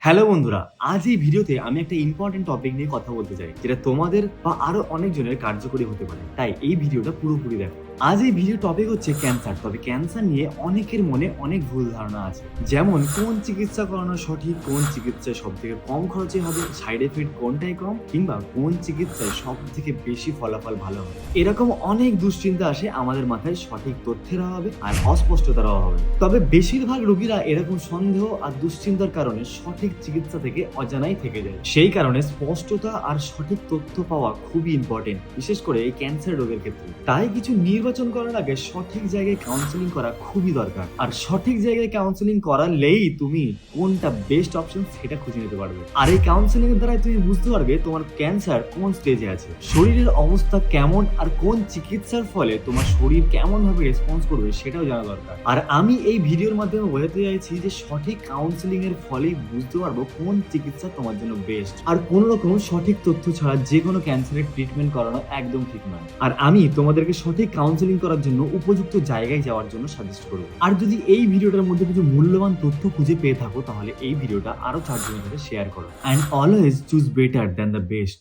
Hello বন্ধুরা, আজ এই ভিডিওতে আমি একটা ইম্পর্টেন্ট টপিক নিয়ে কথা বলতে চাই, যেটা তোমাদের বা আরো অনেকজনের কার্যকরী হতে পারে। তাই এই ভিডিওটা পুরোপুরি দেখো। আজ এই ভিডিও টপিক হচ্ছে ক্যান্সার। তবে ক্যান্সার নিয়ে অনেকের মনে অনেক ভুল ধারণা আছে, যেমন কোন চিকিৎসা করানো সঠিক, কোন চিকিৎসায় সব থেকে কম খরচে হবে, সাইড এফেক্ট কোনটাই কম, কিংবা কোন চিকিৎসায় সব থেকে বেশি ফলাফল ভালো হবে। এরকম অনেক দুশ্চিন্তা আসে আমাদের মাথায় সঠিক তথ্যের অভাবে আর অস্পষ্টতার অভাবে। তবে বেশিরভাগ রোগীরা এরকম সন্দেহ আর দুশ্চিন্তার কারণে সঠিক চিকিৎসা থেকে অজানাই থেকে যায়। সেই কারণে স্পষ্টতা আর সঠিক তথ্য পাওয়া খুবই ইম্পর্টেন্ট, বিশেষ করে এই ক্যান্সার রোগের ক্ষেত্রে। তাই কিছু নির্বাচন করার আগে সঠিক জায়গায় কাউন্সেলিং করা খুবই দরকার। আর সঠিক জায়গায় কাউন্সেলিং করালেই তুমি কোনটা বেস্ট অপশন সেটা খুঁজে নিতে পারবে। আর এই কাউন্সেলিং এর দ্বারা তুমি বুঝতে পারবে তোমার ক্যান্সার কোন স্টেজে আছে, শরীরের অবস্থা কেমন, আর কোন চিকিৎসার ফলে তোমার শরীর কেমন ভাবে রেসপন্স করবে সেটাও জানা দরকার। আর আমি এই ভিডিওর মাধ্যমে বোঝাতে চাইছি যে সঠিক কাউন্সেলিং এর ফলেই বুঝতে পারবো কোন চিকিৎসা তোমার জন্য বেস্ট। আর কোন রকম সঠিক তথ্য ছাড়া যে কোনো ক্যান্সারের ট্রিটমেন্ট করানো একদম ঠিক নয়। আর আমি তোমাদেরকে সঠিক কাউন্সেলিং করার জন্য উপযুক্ত জায়গায় যাওয়ার জন্য সাজেস্ট করবো। আর যদি এই ভিডিওটার মধ্যে কিছু মূল্যবান তথ্য খুঁজে পেয়ে থাকো, তাহলে এই ভিডিওটা আরো 4 জনের সাথে শেয়ার করো। And always choose better than the best.